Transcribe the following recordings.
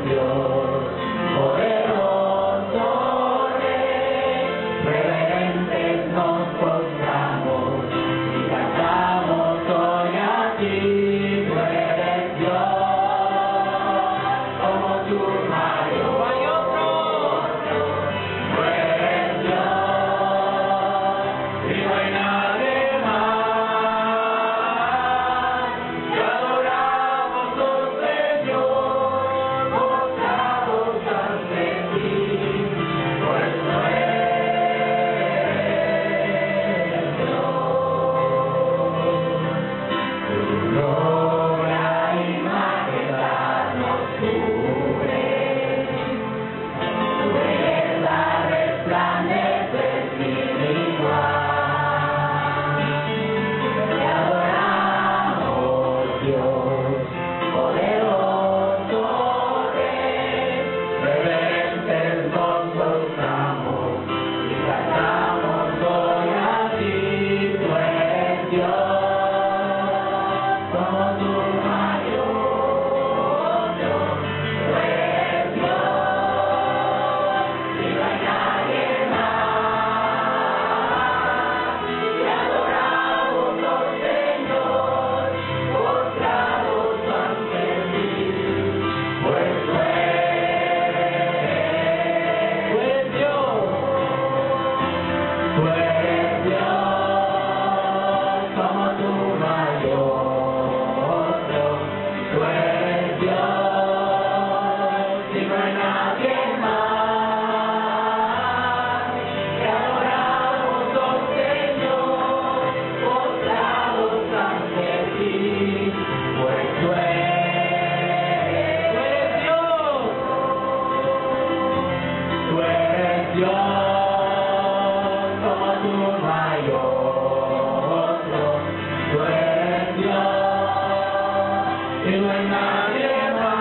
Dios. Dios, como tú no hay otro, tú eres Dios, y no hay nadie más.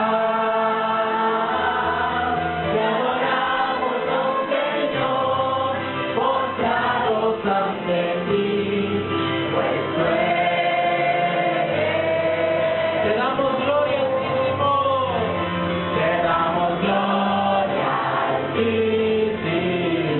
Te adoramos, oh Señor, postrados ante ti, pues tú eres. Te damos gloria Altísimo, te damos gloria Altísimo.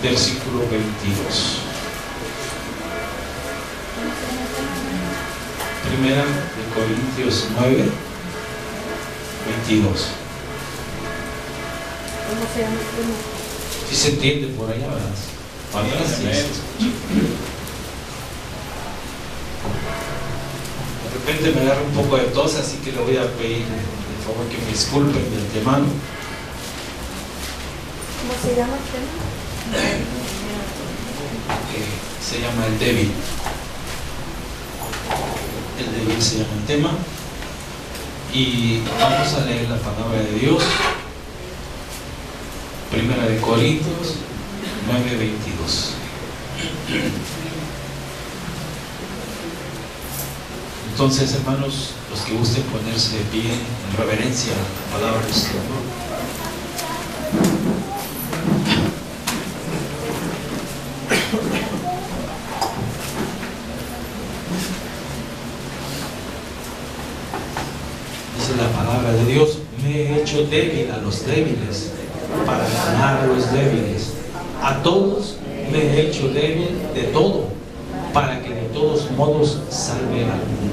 versículo 22. Primera de Corintios 9, 22. ¿Cómo se llama? Si se entiende por allá, ¿verdad? Mañana sí se escucha. De repente me agarra un poco de tos, así que le voy a pedir por favor que me disculpen de antemano. ¿Cómo se llama el tema? Se llama el débil. El débil se llama el tema. Y vamos a leer la palabra de Dios. Primera de Corintios 9:22. Entonces, hermanos, los que gusten ponerse de pie en reverencia a la palabra del Señor. Dice la palabra de Dios: me he hecho débil a los débiles para ganar a los débiles. A todos me he hecho débil de todo, para que de todos modos salve a alguno.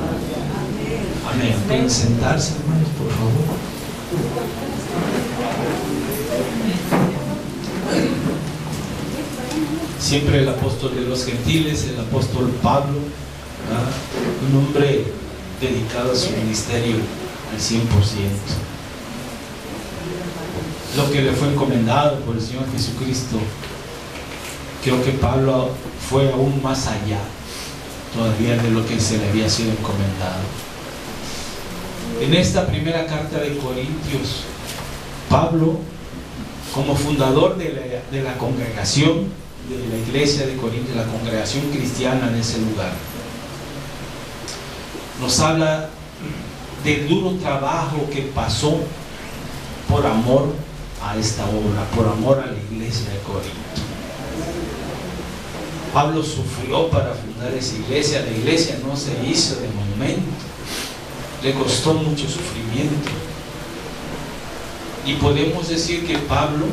Amén. Pueden sentarse, hermanos, por favor. Siempre el apóstol de los gentiles, el apóstol Pablo, ¿verdad? Un hombre dedicado a su ministerio al 100%. Lo que le fue encomendado por el Señor Jesucristo, creo que Pablo fue aún más allá todavía de lo que se le había sido encomendado. En esta primera carta de Corintios, Pablo, como fundador de la congregación, de la iglesia de Corintios, la congregación cristiana en ese lugar, nos habla del duro trabajo que pasó por amor a esta obra, por amor a la iglesia de Corinto. Pablo sufrió para fundar esa iglesia. La iglesia no se hizo de momento, le costó mucho sufrimiento. Y podemos decir que Pablo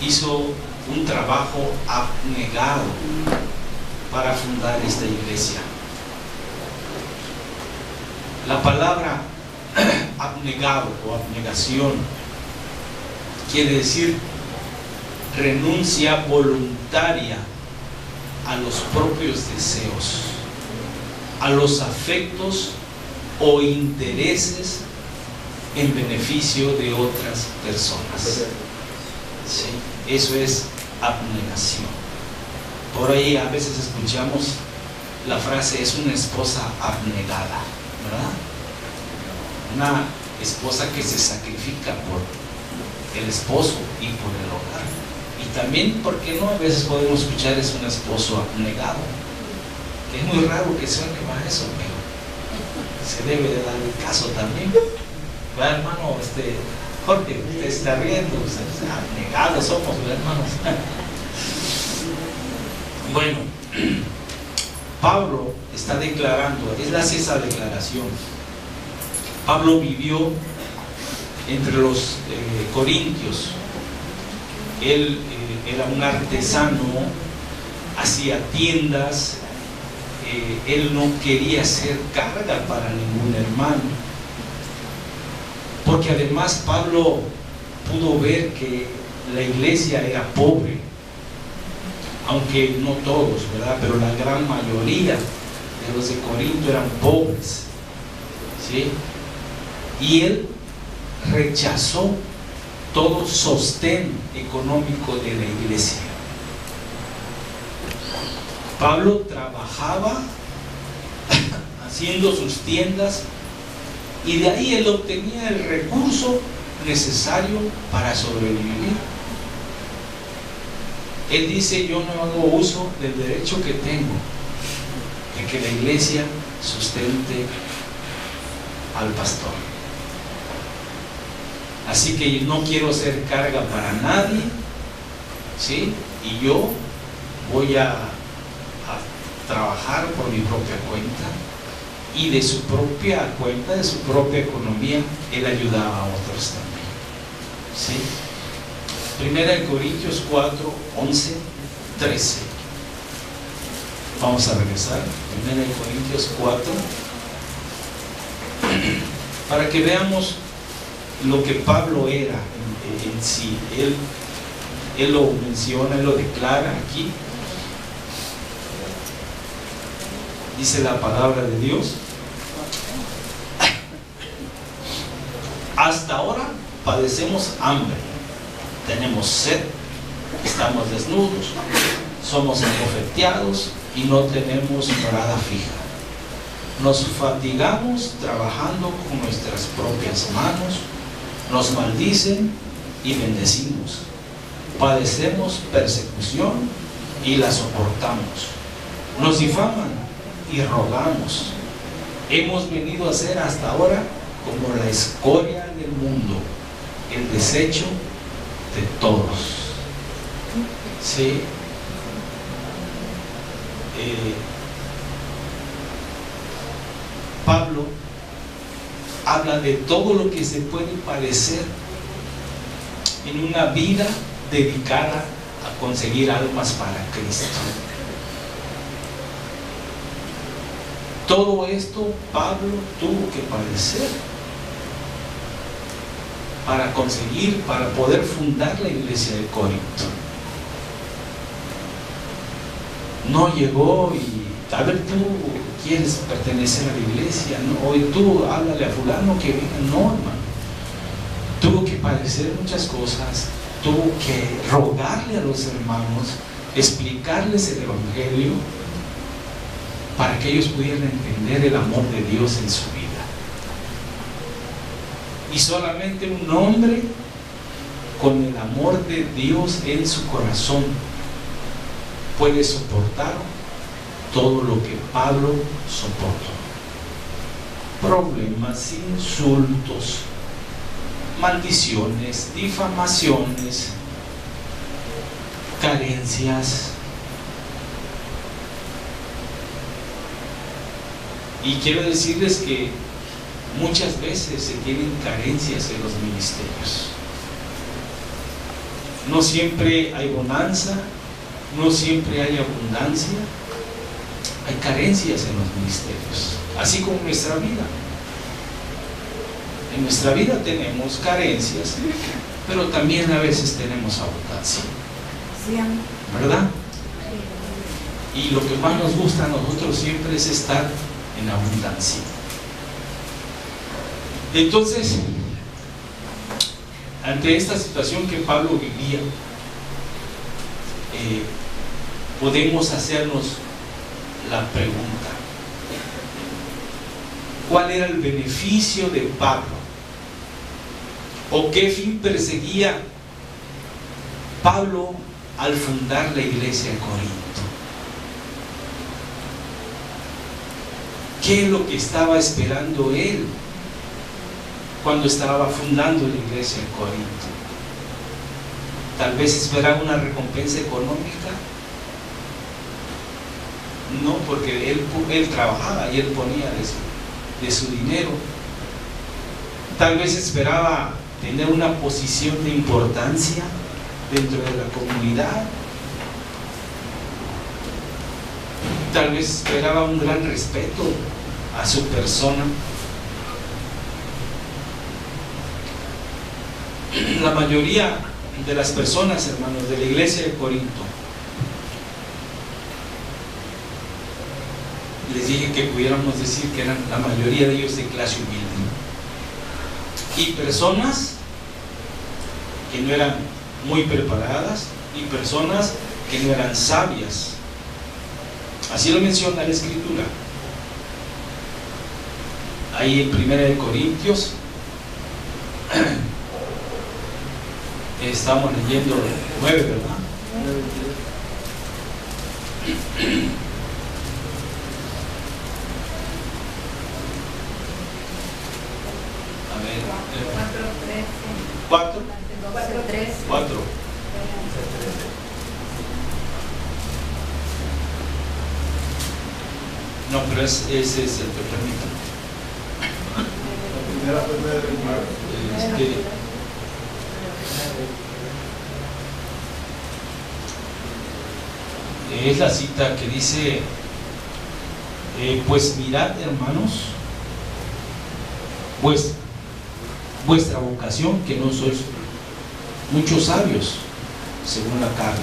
hizo un trabajo abnegado para fundar esta iglesia. La palabra abnegado o abnegación quiere decir renuncia voluntaria a los propios deseos, a los afectos o intereses en beneficio de otras personas. Sí, eso es abnegación. Por ahí a veces escuchamos la frase: es una esposa abnegada, ¿verdad? Una esposa que se sacrifica por el esposo y por el hogar. Y también, ¿por qué no? A veces podemos escuchar: es un esposo abnegado. Que es muy raro que suene más eso, pero se debe de dar el caso también. ¿Verdad, hermano? Jorge, usted está riendo, abnegados somos, ¿verdad, hermanos? Bueno, Pablo está declarando, él hace esa declaración. Pablo vivió entre los corintios. Él era un artesano, hacía tiendas. Él no quería ser carga para ningún hermano, porque además Pablo pudo ver que la iglesia era pobre, aunque no todos, ¿verdad? Pero la gran mayoría de los de Corinto eran pobres, ¿sí? Y él rechazó todo sostén económico de la iglesia. Pablo trabajaba haciendo sus tiendas y de ahí él obtenía el recurso necesario para sobrevivir. Él dice: yo no hago uso del derecho que tengo de que la iglesia sustente al pastor. Así que no quiero ser carga para nadie, ¿sí? Y yo voy a trabajar por mi propia cuenta, y de su propia cuenta, de su propia economía, él ayudaba a otros también, ¿sí? Primera de Corintios 4, 11, 13. Vamos a regresar. Primera de Corintios 4. Para que veamos lo que Pablo era en sí. Él lo menciona, él lo declara aquí. Dice la palabra de Dios: hasta ahora padecemos hambre, tenemos sed, estamos desnudos, somos abofeteados y no tenemos morada fija. Nos fatigamos trabajando con nuestras propias manos, nos maldicen y bendecimos. Padecemos persecución y la soportamos. Nos difaman y rogamos. Hemos venido a ser hasta ahora como la escoria del mundo, el desecho de todos. ¿Sí? Pablo habla de todo lo que se puede padecer en una vida dedicada a conseguir almas para Cristo. Todo esto Pablo tuvo que padecer para conseguir, para poder fundar la iglesia de Corinto. No llegó y, a ver, tú quieres pertenecer a la iglesia, ¿no? Hoy tú háblale a fulano que venga. No, hermano. Tuvo que padecer muchas cosas, tuvo que rogarle a los hermanos, explicarles el evangelio, para que ellos pudieran entender el amor de Dios en su vida. Y solamente un hombre con el amor de Dios en su corazón puede soportar todo lo que Pablo soportó: problemas, insultos, maldiciones, difamaciones, carencias. Y quiero decirles que muchas veces se tienen carencias en los ministerios. No siempre hay bonanza, no siempre hay abundancia, hay carencias en los ministerios, así como en nuestra vida. En nuestra vida tenemos carencias, pero también a veces tenemos abundancia, ¿verdad? Y lo que más nos gusta a nosotros siempre es estar en abundancia. Entonces, ante esta situación que Pablo vivía, podemos hacernos la pregunta: ¿cuál era el beneficio de Pablo? ¿O qué fin perseguía Pablo al fundar la iglesia de Corinto? ¿Qué es lo que estaba esperando él cuando estaba fundando la iglesia de Corinto? Tal vez esperaba una recompensa económica. No, porque él trabajaba y él ponía de su dinero. Tal vez esperaba tener una posición de importancia dentro de la comunidad. Tal vez esperaba un gran respeto a su persona. La mayoría de las personas, hermanos, de la iglesia de Corinto, les dije que pudiéramos decir que eran la mayoría de ellos de clase humilde, y personas que no eran muy preparadas, y personas que no eran sabias. Así lo menciona la Escritura. Ahí en 1 Corintios estamos leyendo 9, ¿verdad? A ver, 4. No, pero ese es el que permite. Es la cita que dice, pues mirad, hermanos, pues vuestra vocación, que no sois muchos sabios según la carne.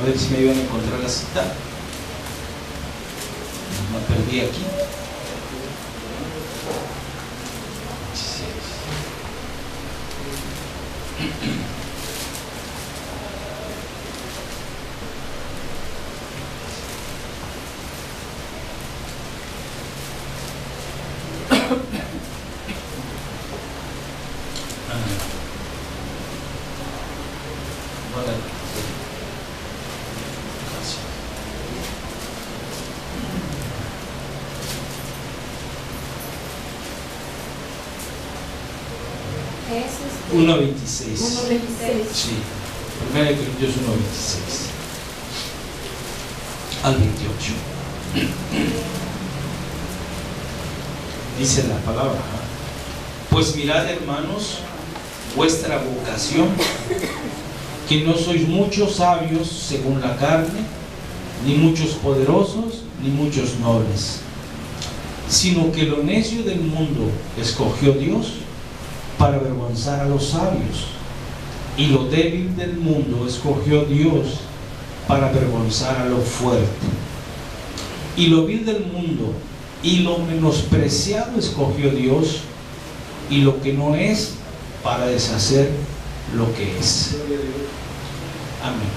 A ver si me iban a encontrar la cita. Me perdí aquí. Es 1.26. 1:26. Sí, 1 Corintios 1.26 al 28. Dice la palabra: pues mirad, hermanos, vuestra vocación, que no sois muchos sabios según la carne, ni muchos poderosos, ni muchos nobles, sino que lo necio del mundo escogió Dios para avergonzar a los sabios, y lo débil del mundo escogió Dios para avergonzar a lo fuerte, y lo vil del mundo y lo menospreciado escogió Dios, y lo que no es, para deshacer lo que es. Amén.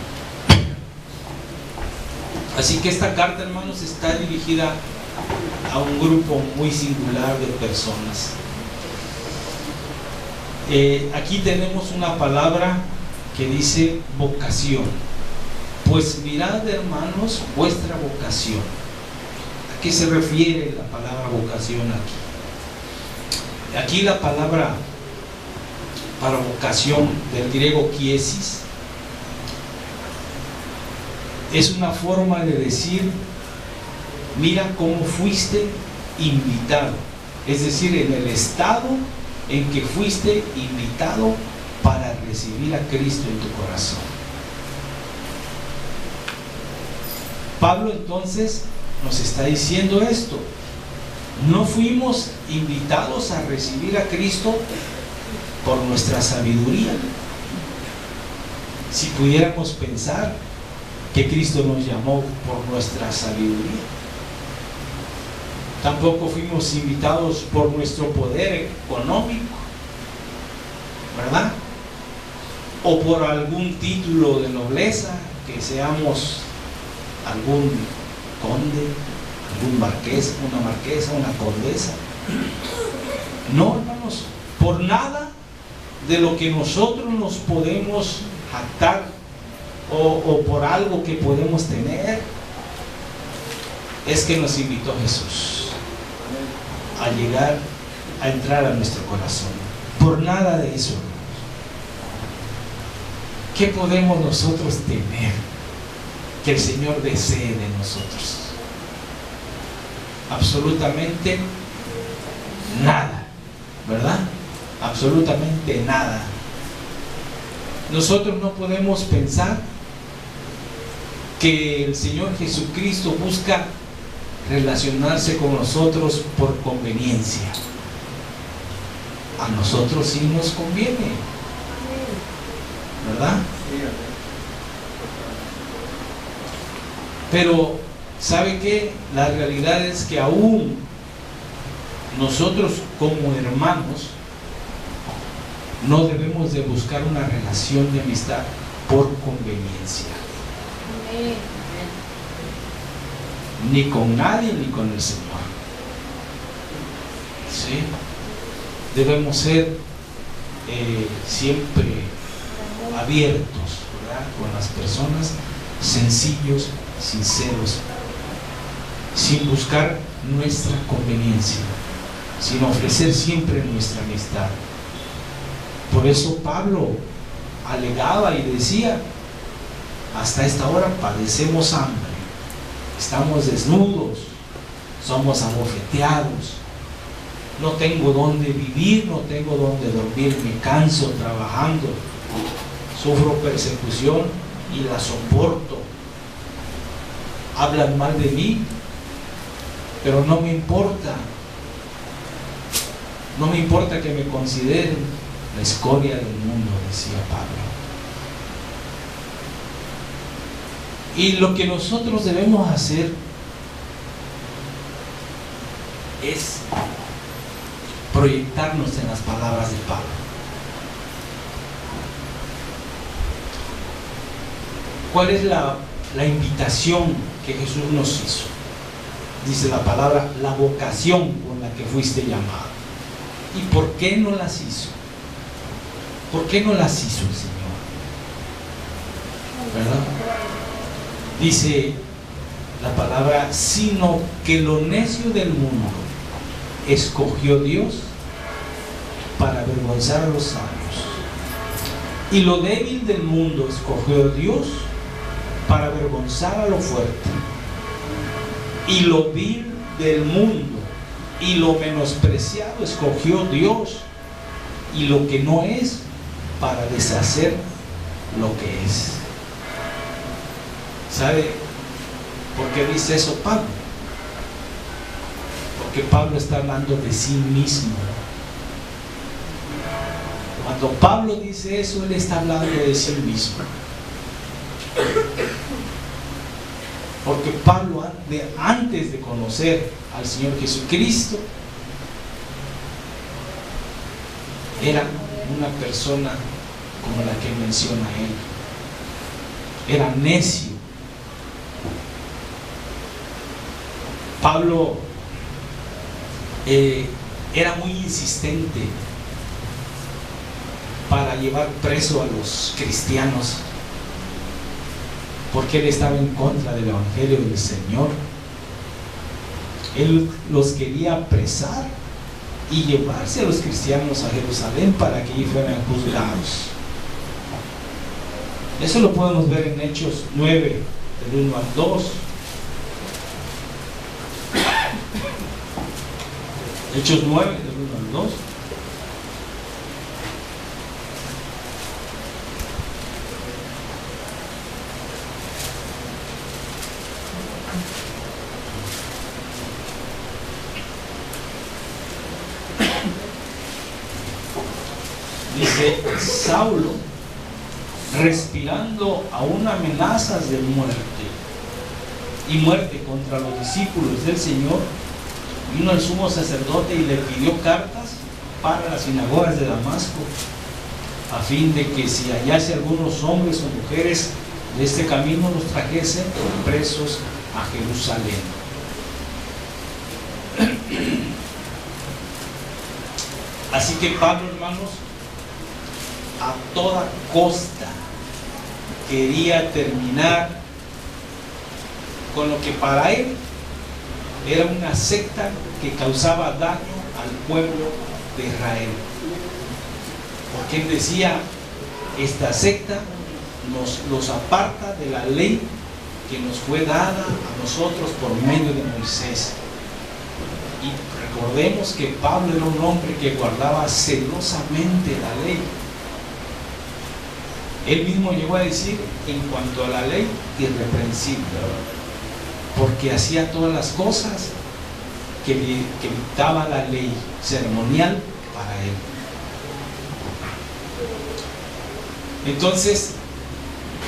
Así que esta carta, hermanos, está dirigida a un grupo muy singular de personas. Aquí tenemos una palabra que dice vocación. Pues mirad, hermanos, vuestra vocación. ¿A qué se refiere la palabra vocación aquí? Aquí la palabra para vocación, del griego kiesis, es una forma de decir: mira cómo fuiste invitado, es decir, en el estado en que fuiste invitado para recibir a Cristo en tu corazón. Pablo entonces nos está diciendo esto: no fuimos invitados a recibir a Cristo por nuestra sabiduría. Si pudiéramos pensar que Cristo nos llamó por nuestra sabiduría. Tampoco fuimos invitados por nuestro poder económico, ¿verdad? O por algún título de nobleza, que seamos algún conde, algún marqués, una marquesa, una condesa. No, hermanos, por nada de lo que nosotros nos podemos jactar o por algo que podemos tener, es que nos invitó Jesús a llegar, a entrar a nuestro corazón. Por nada de eso, hermanos. ¿Qué podemos nosotros tener que el Señor desee de nosotros? Absolutamente nada, ¿verdad? Absolutamente nada. Nosotros no podemos pensar que el Señor Jesucristo busca relacionarse con nosotros por conveniencia. A nosotros sí nos conviene, ¿verdad? Pero ¿sabe qué? La realidad es que aún nosotros como hermanos no debemos de buscar una relación de amistad por conveniencia. Ni con nadie ni con el Señor. ¿Sí? Debemos ser siempre abiertos, ¿verdad?, con las personas, sencillos, sinceros, sin buscar nuestra conveniencia, sin ofrecer siempre nuestra amistad. Por eso Pablo alegaba y decía: hasta esta hora padecemos hambre, estamos desnudos, somos abofeteados, no tengo dónde vivir, no tengo dónde dormir, me canso trabajando, sufro persecución y la soporto. hablan mal de mí, pero no me importa. No me importa que me consideren la escoria del mundo, decía Pablo. Y lo que nosotros debemos hacer es proyectarnos en las palabras de Pablo. ¿Cuál es la invitación que Jesús nos hizo? Dice la palabra, la vocación con la que fuiste llamado. ¿Y por qué no las hizo? ¿Por qué no las hizo el Señor? ¿Verdad? Dice la palabra, sino que lo necio del mundo escogió Dios para avergonzar a los sabios, y lo débil del mundo escogió Dios para avergonzar a lo fuerte, y lo vil del mundo y lo menospreciado escogió Dios, y lo que no es, para deshacer lo que es. ¿Sabe por qué dice eso Pablo? Porque Pablo está hablando de sí mismo. Cuando Pablo dice eso, él está hablando de sí mismo. Porque Pablo, antes de conocer al Señor Jesucristo, era una persona como la que menciona él. Era necio. Pablo era muy insistente para llevar preso a los cristianos, porque él estaba en contra del Evangelio del Señor. Él los quería apresar y llevarse a los cristianos a Jerusalén para que allí fueran juzgados. Eso lo podemos ver en Hechos 9, del 1 al 2. Hechos 9, del 1 al 2. Dice, Saulo, respirando aún amenazas de muerte contra los discípulos del Señor, vino el sumo sacerdote y le pidió cartas para las sinagogas de Damasco, a fin de que si hallase algunos hombres o mujeres de este camino, los trajese presos a Jerusalén. Así que Pablo, hermanos, a toda costa quería terminar con lo que para él era una secta que causaba daño al pueblo de Israel. Porque él decía, esta secta los aparta de la ley que nos fue dada a nosotros por medio de Moisés. Y recordemos que Pablo era un hombre que guardaba celosamente la ley. Él mismo llegó a decir, en cuanto a la ley, irreprensible, porque hacía todas las cosas que dictaba la ley ceremonial para él. Entonces,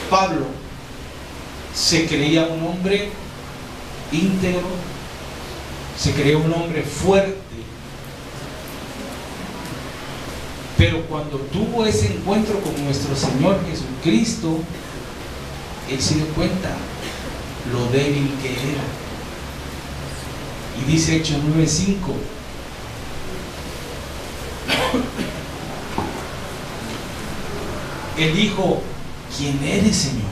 Pablo se creía un hombre íntegro, se creía un hombre fuerte, pero cuando tuvo ese encuentro con nuestro Señor Jesucristo, él se dio cuenta lo débil que era. Y dice Hechos 9:5, él dijo, ¿quién eres, Señor?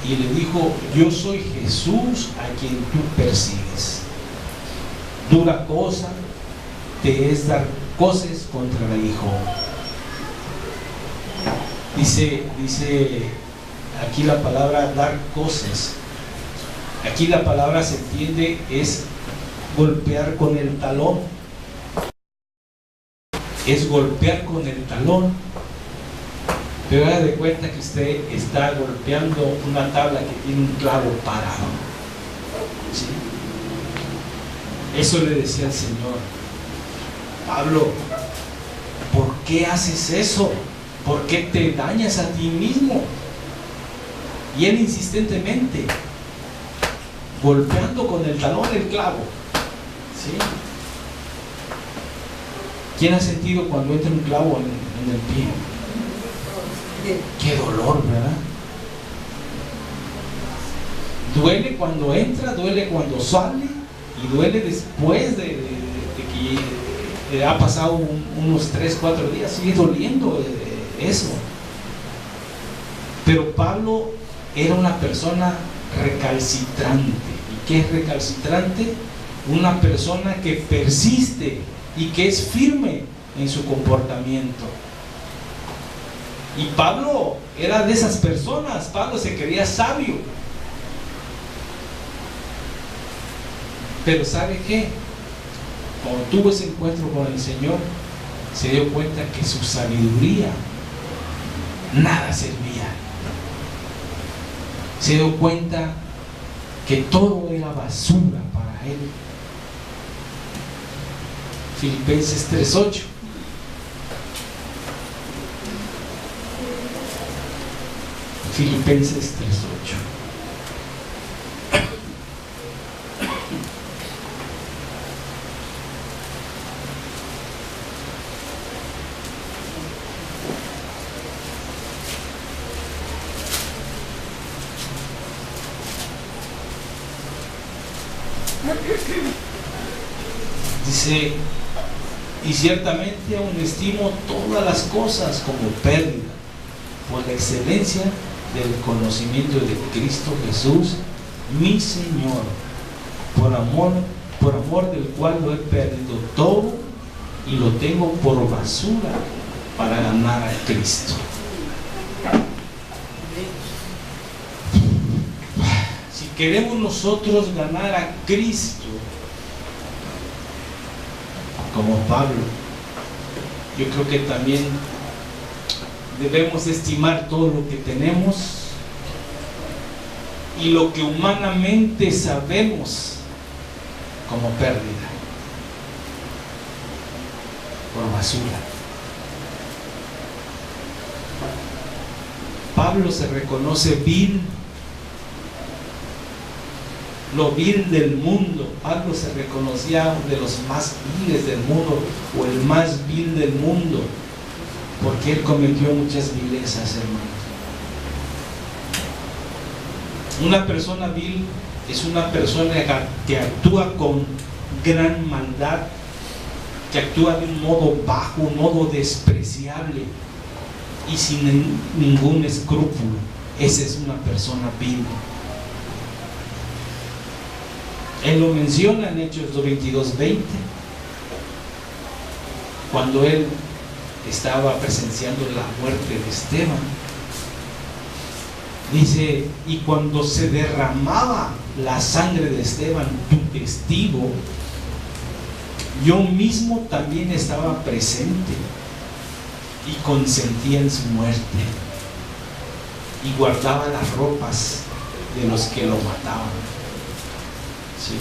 Y le dijo, yo soy Jesús a quien tú persigues. Dura cosa te es dar coces contra el hijo. Dice aquí la palabra dar coces. Aquí la palabra se entiende es golpear con el talón. Es golpear con el talón. Pero haga de cuenta que usted está golpeando una tabla que tiene un clavo parado. ¿Sí? Eso le decía al Señor: Pablo, ¿por qué haces eso? ¿Por qué te dañas a ti mismo? Y él insistentemente, golpeando con el talón el clavo. ¿Sí? ¿Quién ha sentido cuando entra un clavo en el pie? Qué dolor, ¿verdad? Duele cuando entra, duele cuando sale y duele después de que ha pasado unos 3, 4 días. Sigue doliendo eso. Pero Pablo era una persona recalcitrante. ¿Y qué es recalcitrante? Una persona que persiste y que es firme en su comportamiento. Y Pablo era de esas personas. Pablo se creía sabio. Pero ¿sabe qué? Cuando tuvo ese encuentro con el Señor, se dio cuenta que su sabiduría nada servía. Se dio cuenta que todo era basura para él. Filipenses 3:8. Filipenses 3:8. Dice: y ciertamente aún estimo todas las cosas como pérdida por la excelencia del conocimiento de Cristo Jesús, mi Señor, por amor del cual lo he perdido todo y lo tengo por basura para ganar a Cristo. Si queremos nosotros ganar a Cristo, como Pablo, yo creo que también debemos estimar todo lo que tenemos y lo que humanamente sabemos como pérdida, por basura. Pablo se reconoce vil, lo vil del mundo. Pablo se reconocía de los más viles del mundo, o el más vil del mundo, porque él cometió muchas vilezas, hermanos. Una persona vil es una persona que actúa con gran maldad, que actúa de un modo bajo, un modo despreciable y sin ningún escrúpulo. Esa es una persona vil. Él lo menciona en Hechos 22:20, cuando él estaba presenciando la muerte de Esteban. Dice: y cuando se derramaba la sangre de Esteban, tu testigo, yo mismo también estaba presente y consentía en su muerte y guardaba las ropas de los que lo mataban. ¿Sí?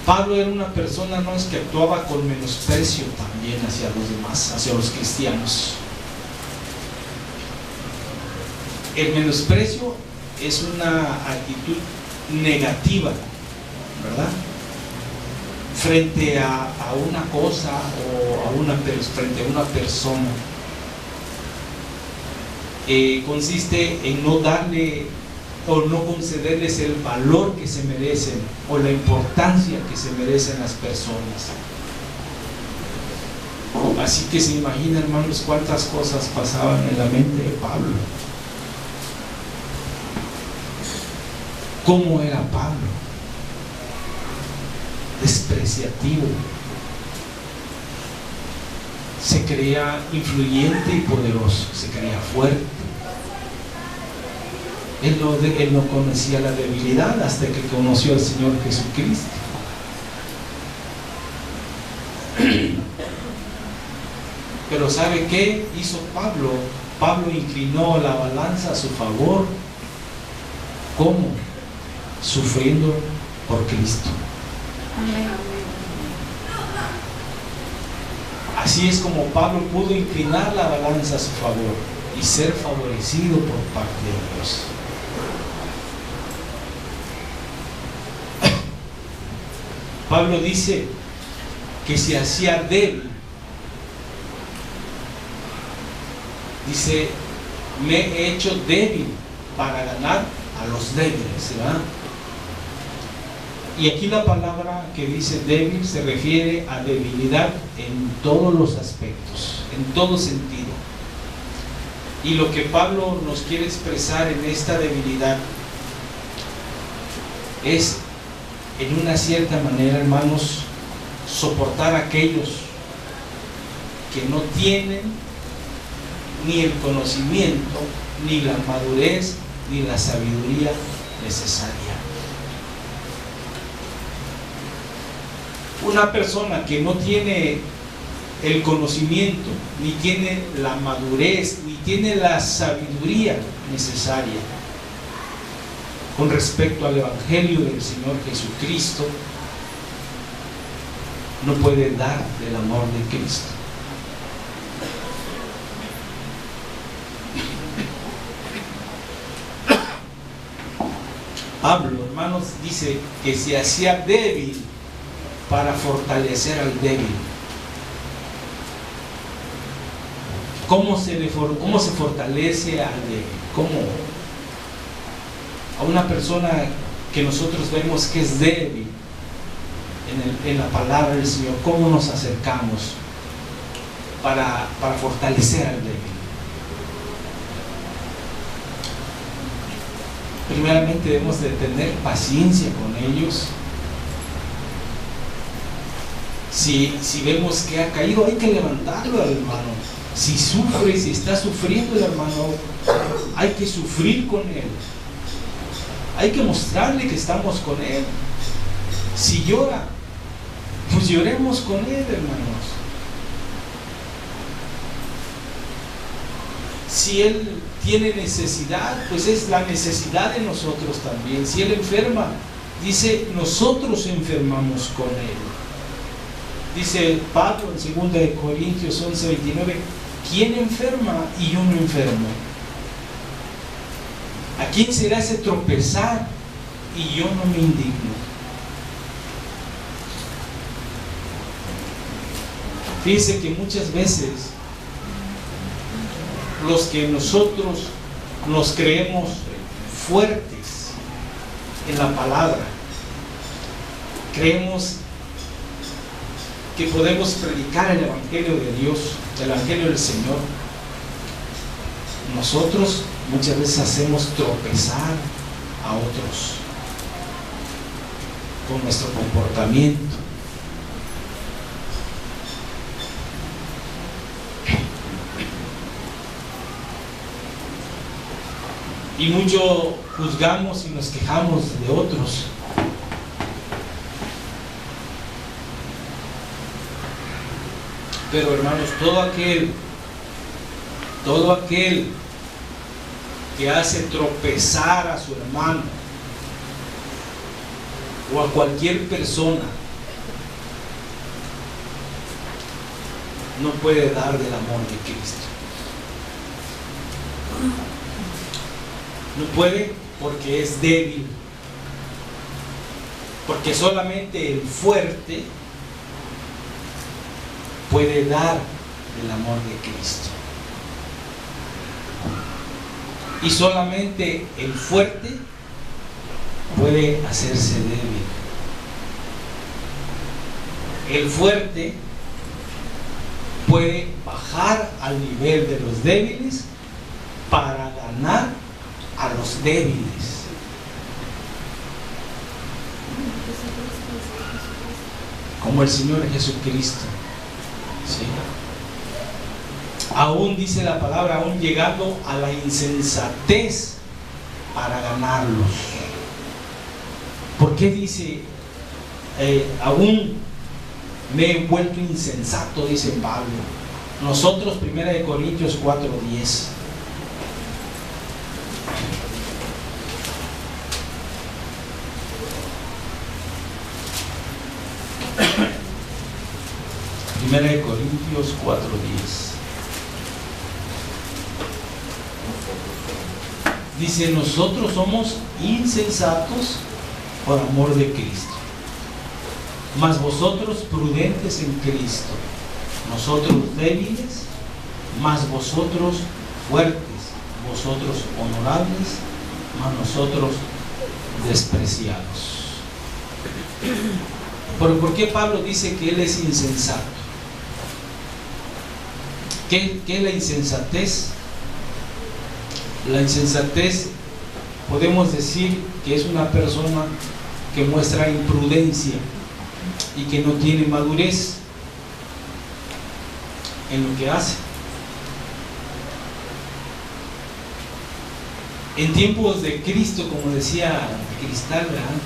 Pablo era una persona, no es que actuaba con menosprecio también hacia los demás, hacia los cristianos. El menosprecio es una actitud negativa, ¿verdad? Frente a una cosa o frente a una persona. Consiste en no darle o no concederles el valor que se merecen o la importancia que se merecen las personas. Así que se imagina, hermanos, cuántas cosas pasaban en la mente de Pablo. ¿Cómo era Pablo? Despreciativo. Se creía influyente y poderoso, se creía fuerte. Él no conocía la debilidad hasta que conoció al Señor Jesucristo. Pero ¿sabe qué hizo Pablo? Pablo inclinó la balanza a su favor ¿Cómo? Sufriendo por Cristo. Amén. Así es como Pablo pudo inclinar la balanza a su favor y ser favorecido por parte de Dios. Pablo dice que se hacía débil. Dice, me he hecho débil para ganar a los débiles, ¿verdad? Y aquí la palabra que dice débil se refiere a debilidad en todos los aspectos, en todo sentido. Y lo que Pablo nos quiere expresar en esta debilidad es, en una cierta manera, hermanos, soportar a aquellos que no tienen ni el conocimiento, ni la madurez, ni la sabiduría necesaria. Una persona que no tiene el conocimiento, ni tiene la madurez, ni tiene la sabiduría necesaria con respecto al Evangelio del Señor Jesucristo, no puede dar del amor de Cristo. Pablo, hermanos, dice que se hacía débil para fortalecer al débil. ¿Cómo se fortalece al débil? ¿Cómo? A una persona que nosotros vemos que es débil en la palabra del Señor, ¿cómo nos acercamos para fortalecer al débil? Primeramente debemos de tener paciencia con ellos. Si vemos que ha caído, hay que levantarlo al hermano. Si sufre, si está sufriendo el hermano, hay que sufrir con él. Hay que mostrarle que estamos con él. Si llora, pues lloremos con él, hermanos. Si él tiene necesidad, pues es la necesidad de nosotros también. Si él enferma, dice, nosotros enfermamos con él. Dice Pablo en 2 Corintios 11:29, ¿quién enferma y yo no enfermo? ¿A quién será ese tropezar y yo no me indigno? Fíjense que muchas veces los que nosotros nos creemos fuertes en la palabra, creemos que podemos predicar el Evangelio de Dios, el Evangelio del Señor, nosotros muchas veces hacemos tropezar a otros con nuestro comportamiento. Y mucho juzgamos y nos quejamos de otros. Pero hermanos, todo aquel que hace tropezar a su hermano o a cualquier persona no puede dar del amor de Cristo. No puede porque es débil, porque solamente el fuerte puede dar del amor de Cristo. Y solamente el fuerte puede hacerse débil. El fuerte puede bajar al nivel de los débiles para ganar a los débiles. Como el Señor Jesucristo. ¿Sí? Aún dice la palabra, aún llegando a la insensatez para ganarlos. ¿Por qué dice aún me he vuelto insensato? Dice Pablo. Nosotros, 1 Corintios 4:10. Primera de Corintios 4:10. Dice, nosotros somos insensatos por amor de Cristo, mas vosotros prudentes en Cristo, nosotros débiles, mas vosotros fuertes, vosotros honorables, mas nosotros despreciados. Pero ¿por qué Pablo dice que él es insensato? ¿Qué es la insensatez? La insensatez, podemos decir que es una persona que muestra imprudencia y que no tiene madurez en lo que hace. En tiempos de Cristo, como decía Cristal, ¿verdad?,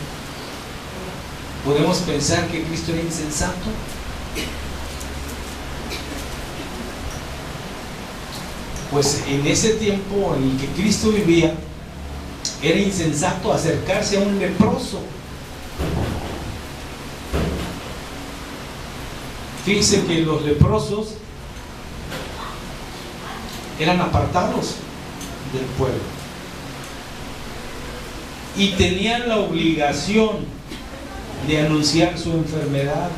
podemos pensar que Cristo era insensato. Pues en ese tiempo en el que Cristo vivía, era insensato acercarse a un leproso. Fíjense que los leprosos eran apartados del pueblo y tenían la obligación de anunciar su enfermedad.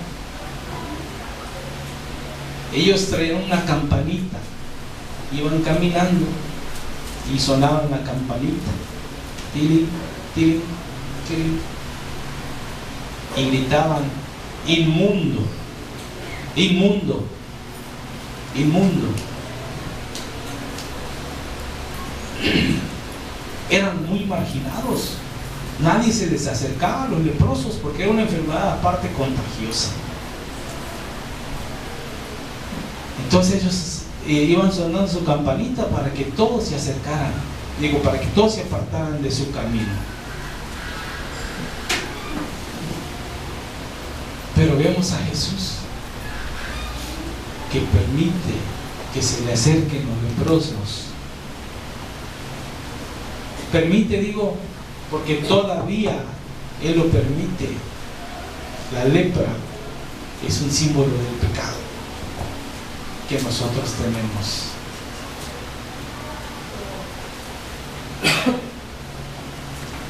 Ellos traían una campanita, iban caminando y sonaban la campanita, tiri, tiri, tiri, y gritaban: inmundo, inmundo, inmundo. Eran muy marginados, nadie se les acercaba a los leprosos porque era una enfermedad aparte contagiosa. Entonces ellos iban sonando su campanita para que todos se acercaran, para que todos se apartaran de su camino. Pero vemos a Jesús que permite que se le acerquen los leprosos. Permite, porque todavía Él lo permite. La lepra es un símbolo del pecado que nosotros tenemos.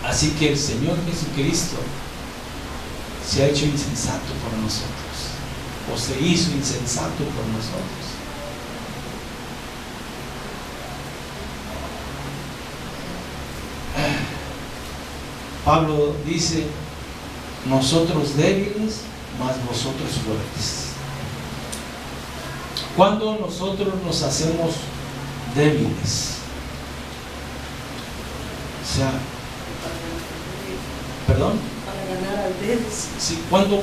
Así que el Señor Jesucristo se ha hecho insensato por nosotros, o se hizo insensato por nosotros. Pablo dice: nosotros débiles, mas vosotros fuertes. ¿Cuándo nosotros nos hacemos débiles? O sea, ¿perdón? Para ganar aldeas. Sí, ¿cuándo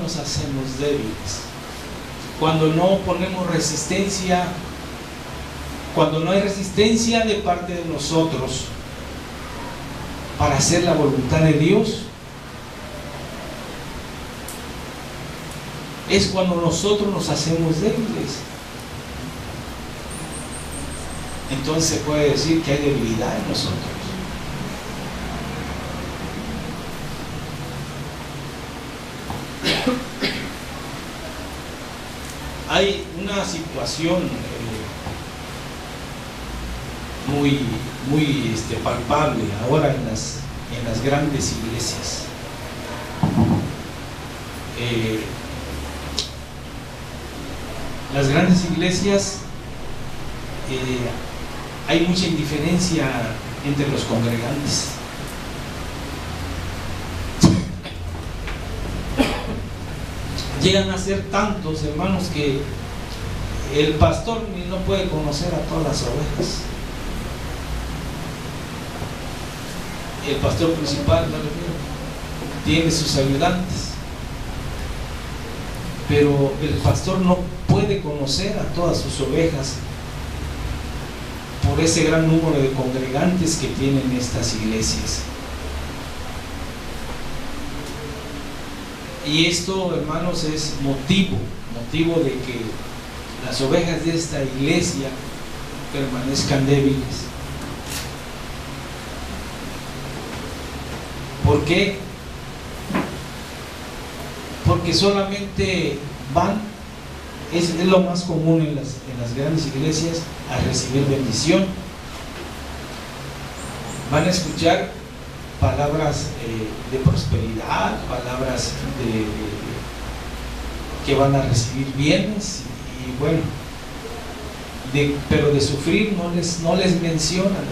nos hacemos débiles? Cuando no ponemos resistencia, cuando no hay resistencia de parte de nosotros para hacer la voluntad de Dios, es cuando nosotros nos hacemos débiles. Entonces se puede decir que hay debilidad en nosotros. Hay una situación muy palpable ahora en las grandes iglesias. Las grandes iglesias, hay mucha indiferencia entre los congregantes. Llegan a ser tantos, hermanos, que el pastor no puede conocer a todas las ovejas. El pastor principal, tiene sus ayudantes, pero el pastor no puede conocer a todas sus ovejas por ese gran número de congregantes que tienen estas iglesias. Y esto, hermanos, es motivo de que las ovejas de esta iglesia permanezcan débiles. ¿Por qué? Porque solamente van Es lo más común en las grandes iglesias, a recibir bendición. Van a escuchar palabras de prosperidad, palabras que van a recibir bienes y bueno, pero de sufrir no les mencionan.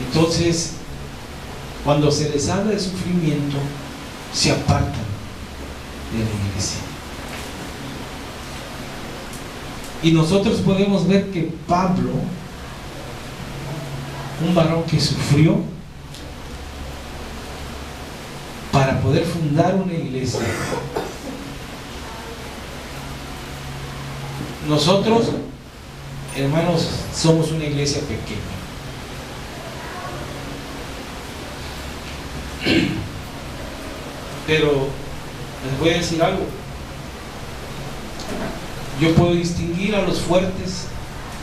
Entonces, cuando se les habla de sufrimiento, se apartan de la iglesia. Y nosotros podemos ver que Pablo, un varón que sufrió para poder fundar una iglesia. Nosotros, hermanos, somos una iglesia pequeña. Pero les voy a decir algo. Yo puedo distinguir a los fuertes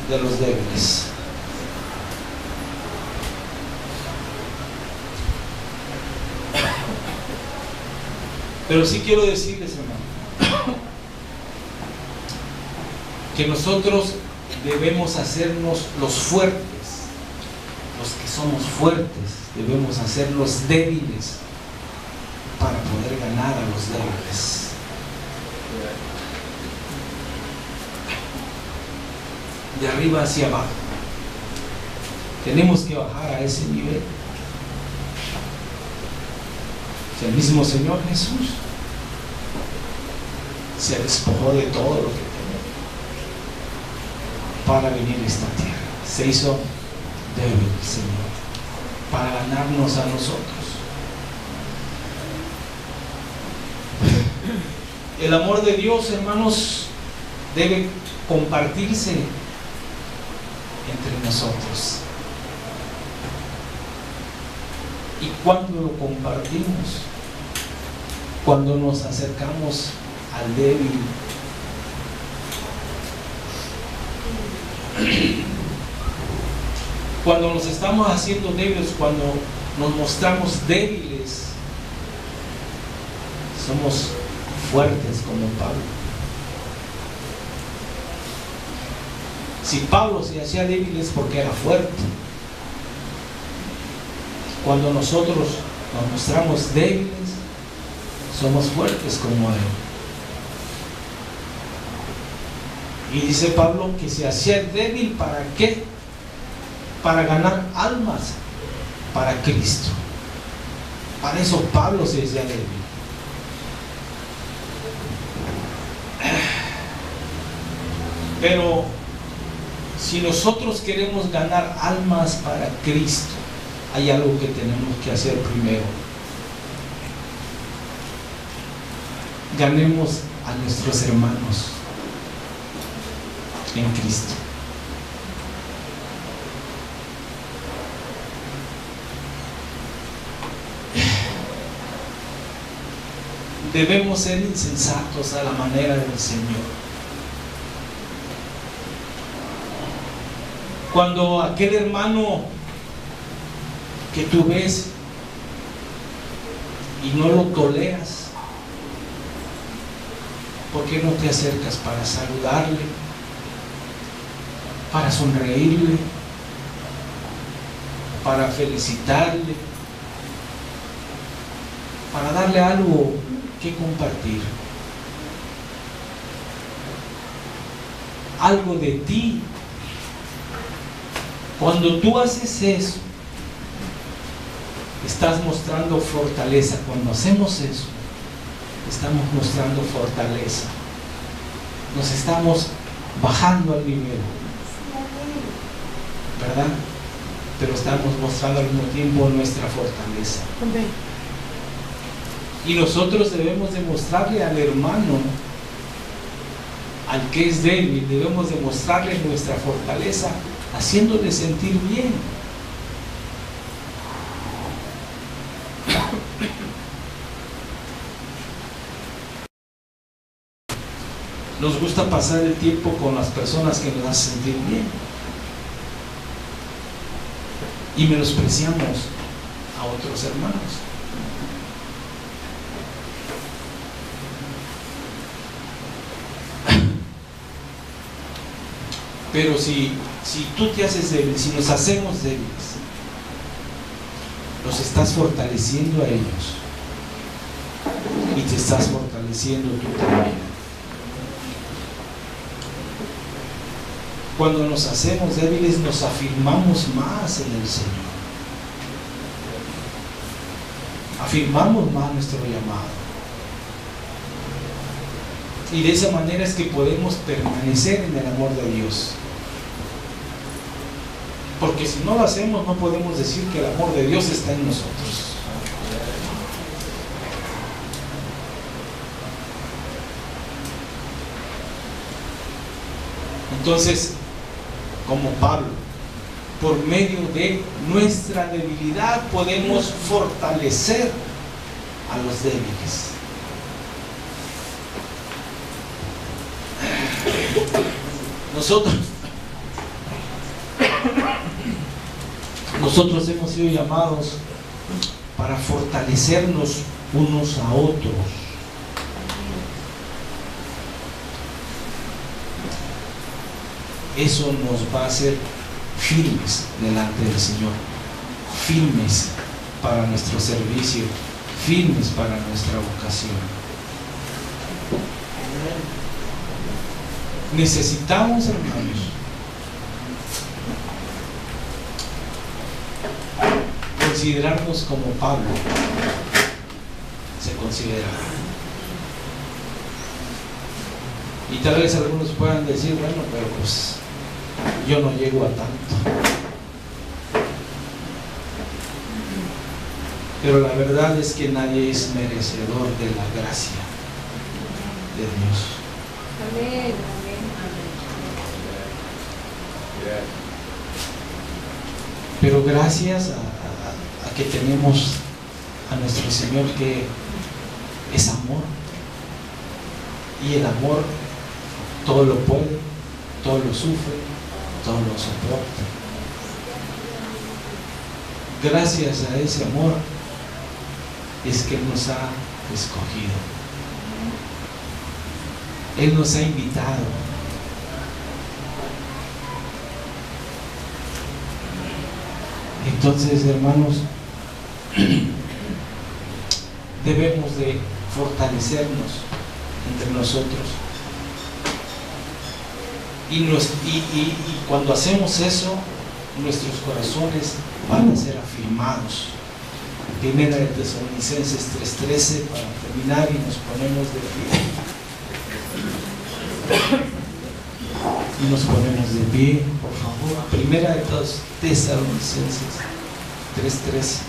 de los débiles. Pero sí quiero decirles, hermano, que nosotros debemos hacernos los fuertes. Los que somos fuertes debemos hacerlos débiles para poder ganar a los débiles. De arriba hacia abajo. Tenemos que bajar a ese nivel. Si el mismo Señor Jesús se despojó de todo lo que tenía para venir a esta tierra, se hizo débil, Señor, para ganarnos a nosotros. El amor de Dios, hermanos, debe compartirse entre nosotros. ¿Y cuándo lo compartimos? Cuando nos acercamos al débil. Cuando nos estamos haciendo débiles, cuando nos mostramos débiles, somos fuertes como Pablo. Si Pablo se hacía débil es porque era fuerte. Cuando nosotros nos mostramos débiles, somos fuertes como él. Y dice Pablo que se hacía débil, ¿para qué? Para ganar almas para Cristo. Para eso Pablo se hacía débil. Pero si nosotros queremos ganar almas para Cristo, hay algo que tenemos que hacer primero. Ganemos a nuestros hermanos en Cristo. Debemos ser insensatos a la manera del Señor. Cuando aquel hermano que tú ves y no lo toleras, ¿por qué no te acercas para saludarle, para sonreírle, para felicitarle, para darle algo que compartir? Algo de ti. Cuando tú haces eso, estás mostrando fortaleza. Cuando hacemos eso, estamos mostrando fortaleza. Nos estamos bajando al nivel, ¿verdad? Pero estamos mostrando al mismo tiempo nuestra fortaleza. Y nosotros debemos demostrarle al hermano, al que es débil, debemos demostrarle nuestra fortaleza, haciéndole sentir bien. Nos gusta pasar el tiempo con las personas que nos hacen sentir bien y menospreciamos a otros hermanos. Pero si tú te haces débil, si nos hacemos débiles, los estás fortaleciendo a ellos y te estás fortaleciendo tú también. Cuando nos hacemos débiles, nos afirmamos más en el Señor. Afirmamos más nuestro llamado. Y de esa manera es que podemos permanecer en el amor de Dios. Porque si no lo hacemos, no podemos decir que el amor de Dios está en nosotros. Entonces, como Pablo, por medio de nuestra debilidad podemos fortalecer a los débiles. Nosotros hemos sido llamados para fortalecernos unos a otros. Eso nos va a hacer firmes delante del Señor, firmes para nuestro servicio, firmes para nuestra vocación. Necesitamos, hermanos, considerarnos como Pablo se considera. Y tal vez algunos puedan decir, bueno, pero pues yo no llego a tanto. Pero la verdad es que nadie es merecedor de la gracia de Dios. Amén. Pero gracias a que tenemos a nuestro Señor, que es amor, y el amor todo lo puede, todo lo sufre, todo lo soporta. Gracias a ese amor es que Él nos ha escogido. Él nos ha invitado. Entonces, hermanos, debemos de fortalecernos entre nosotros. Y cuando hacemos eso, nuestros corazones van a ser afirmados. Primera de Tesalonicenses 3:13, para terminar, y nos ponemos de pie. Y nos ponemos de pie, por favor. Primera de Tesalonicenses 3:13.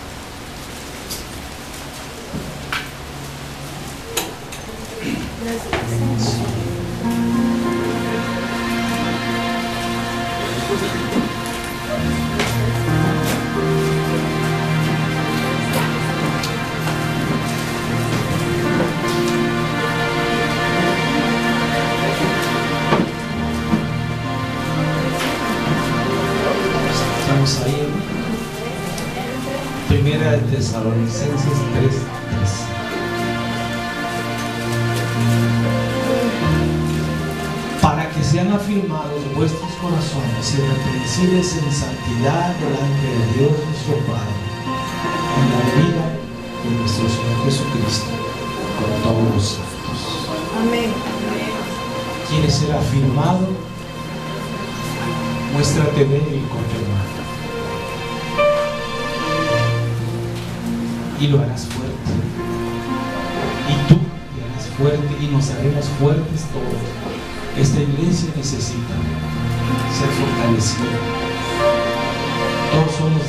Estamos ahí en Primera de Tesalonicenses 3:13. Para que sean afirmados vuestros corazones irreprensibles en santidad delante de Dios nuestro Padre, en la venida de nuestro Señor Jesucristo, con todos los santos. Amén. ¿Quieres ser afirmado? Muéstrate débil con tu hermano. Y lo harás fuerte. Y tú te harás fuerte y nos haremos fuertes todos. Esta iglesia necesita ser fortalecida. Todos somos